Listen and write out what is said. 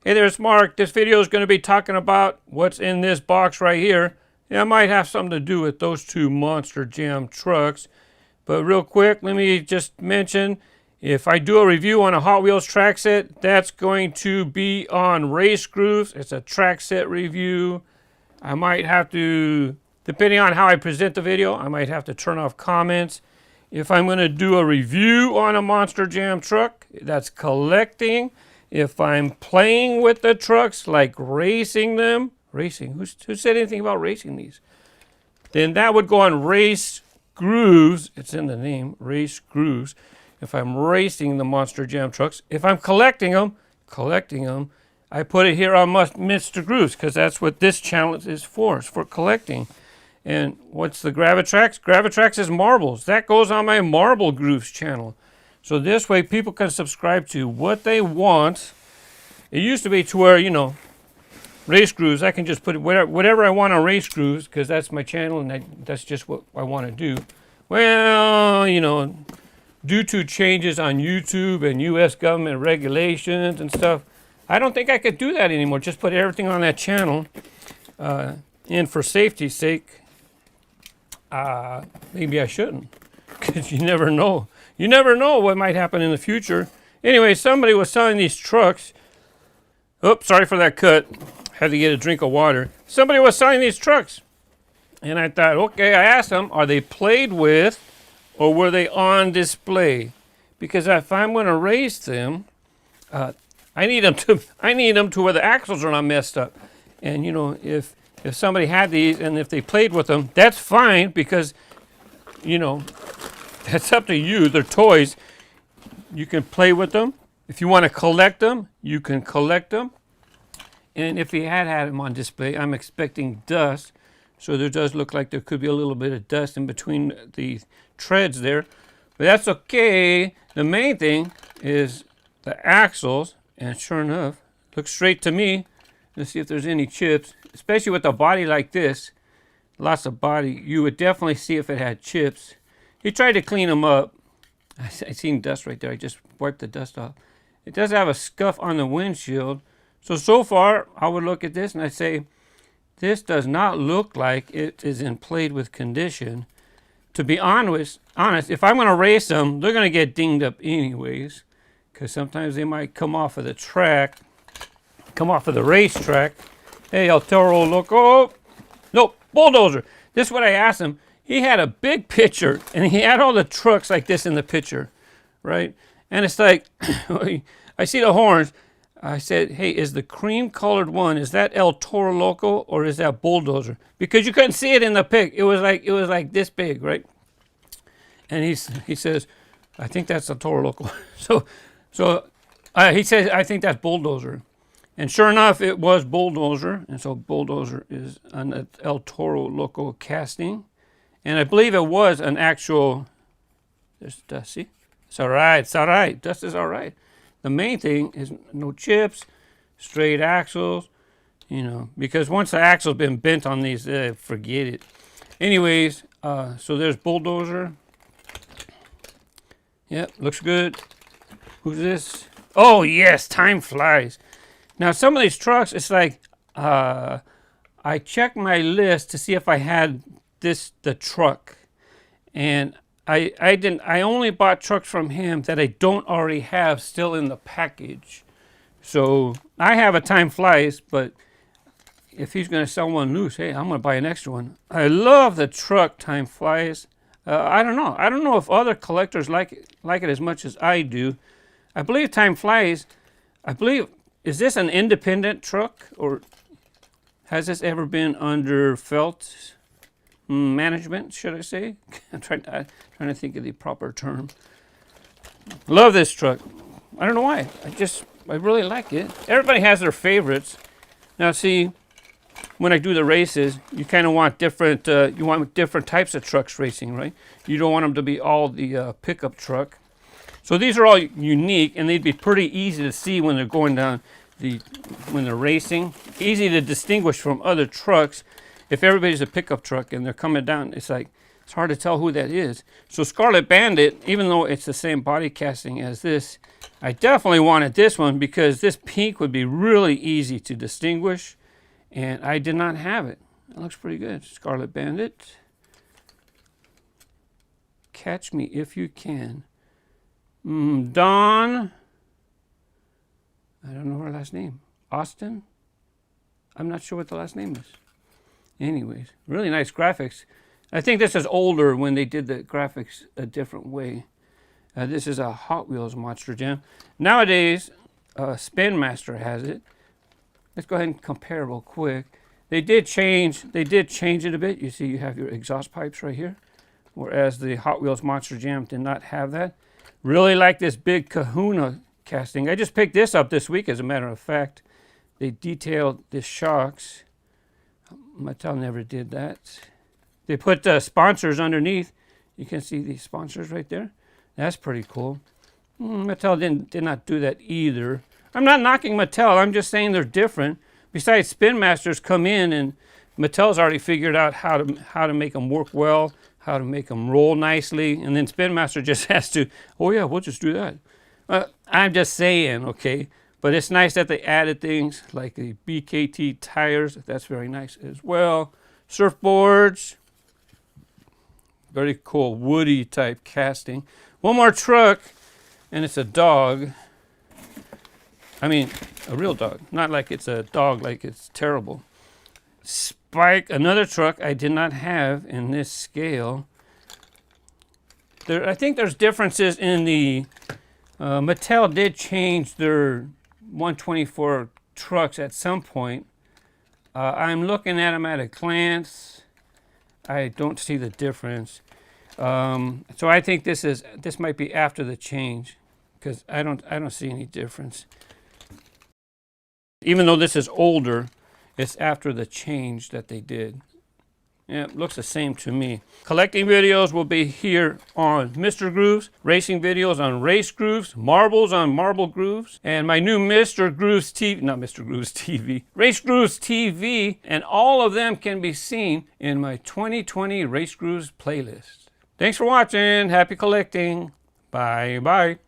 Hey there, it's Mark. This video is going to be talking about what's in this box right here. Yeah, it might have something to do with those two Monster Jam trucks. But real quick, let me just mention, if I do a review on a Hot Wheels track set, that's going to be on Race Grooves. It's a track set review. I might have to, depending on how I present the video, I might have to turn off comments. If I'm going to do a review on a Monster Jam truck, that's collecting. If I'm playing with the trucks, like racing them, who said anything about racing these? Then that would go on Race Grooves. It's in the name, Race Grooves. If I'm racing the Monster Jam trucks, if I'm collecting them, I put it here on Mr. Grooves because that's what this channel is for. It's for collecting. And what's the Gravitrax? Gravitrax is marbles. That goes on my Marble Grooves channel. So this way people can subscribe to what they want. It used to be to where, you know, Race Grooves, I can just put whatever I want on Race Grooves because that's my channel and that's just what I want to do. Well, you know, due to changes on YouTube and U.S. government regulations and stuff, I don't think I could do that anymore. Just put everything on that channel. And for safety's sake, maybe I shouldn't because you never know. You never know what might happen in the future. Anyway, somebody was selling these trucks. Oops, sorry for that cut. Had to get a drink of water. Somebody was selling these trucks. And I thought, okay, I asked them, are they played with or were they on display? Because if I'm going to race them, I need them to where the axles are not messed up. And, you know, if somebody had these and if they played with them, that's fine because, you know, that's up to you. They're toys. You can play with them. If you want to collect them, you can collect them. And if he had them on display, I'm expecting dust. So there does look like there could be a little bit of dust in between the treads there. But that's okay. The main thing is the axles. And sure enough, looks straight to me. Let's see if there's any chips. Especially with a body like this. Lots of body. You would definitely see if it had chips. He tried to clean them up. I seen dust right there. I just wiped the dust off. It does have a scuff on the windshield. So far, I would look at this and I'd say, this does not look like it is in played with condition. To be honest, if I'm going to race them, they're going to get dinged up anyways. Because sometimes they might come off of the track, come off of the racetrack. Hey, El Toro Loco. Nope, Bulldozer. This is what I asked him. He had a big picture, and he had all the trucks like this in the picture, right? And it's like, I see the horns. I said, hey, is the cream-colored one, is that El Toro Loco or is that Bulldozer? Because you couldn't see it in the pic. It was like this big, right? And he says, I think that's El Toro Loco. So he says, I think that's Bulldozer. And sure enough, it was Bulldozer. And so Bulldozer is an El Toro Loco casting. And I believe it was an actual, there's dust, see? It's all right, dust is all right. The main thing is no chips, straight axles, you know, because once the axle's been bent on these, forget it. Anyways, so there's Bulldozer. Yep, looks good. Who's this? Oh, yes, time flies. Now, some of these trucks, it's like, I checked my list to see if I had the truck, and I only bought trucks from him that I don't already have still in the package. So I have a time flies, but if he's going to sell one loose, hey, I'm going to buy an extra one. I love the truck time flies. I don't know if other collectors like it as much as I do. I believe time flies. Is this an independent truck, or has this ever been under Felt management, should I say? I'm trying to think of the proper term. Love this truck. I don't know why. I really like it. Everybody has their favorites. Now see, when I do the races, you kind of want different types of trucks racing, right? You don't want them to be all the pickup truck. So these are all unique, and they'd be pretty easy to see when they're going down when they're racing. Easy to distinguish from other trucks. If everybody's a pickup truck and they're coming down, it's like It's hard to tell who that is. So Scarlet Bandit, even though it's the same body casting as this, I definitely wanted this one because this pink would be really easy to distinguish, and I did not have it. It looks pretty good. Scarlet Bandit. Catch me if you can. Dawn. I don't know her last name. Austin? I'm not sure what the last name is. Anyways, really nice graphics. I think this is older when they did the graphics a different way. This is a Hot Wheels Monster Jam. Nowadays, Spin Master has it. Let's go ahead and compare real quick. They did change it a bit. You see you have your exhaust pipes right here, whereas the Hot Wheels Monster Jam did not have that. Really like this big Kahuna casting. I just picked this up this week, as a matter of fact. They detailed the shocks. Mattel never did that. They put sponsors underneath. You can see the sponsors right there. That's pretty cool. Mattel did not do that either. I'm not knocking Mattel. I'm just saying they're different. Besides, Spin Masters come in, and Mattel's already figured out how to make them work well, how to make them roll nicely, and then Spin Master just has to, oh yeah, we'll just do that. I'm just saying, okay? But it's nice that they added things like the BKT tires. That's very nice as well. Surfboards. Very cool woody type casting. One more truck, and it's a dog. I mean, a real dog. Not like it's a dog, like it's terrible. Spike, another truck I did not have in this scale. I think there's differences in the... Mattel did change their 124 trucks at some point. I'm looking at them at a glance. I don't see the difference. So I think this might be after the change, because I don't see any difference. Even though this is older, it's after the change that they did. Yeah, it looks the same to me. Collecting videos will be here on Mr. Grooves, racing videos on Race Grooves, marbles on Marble Grooves, and my new Mr. Grooves TV, not Mr. Grooves TV, Race Grooves TV, and all of them can be seen in my 2020 Race Grooves playlist. Thanks for watching. Happy collecting. Bye-bye.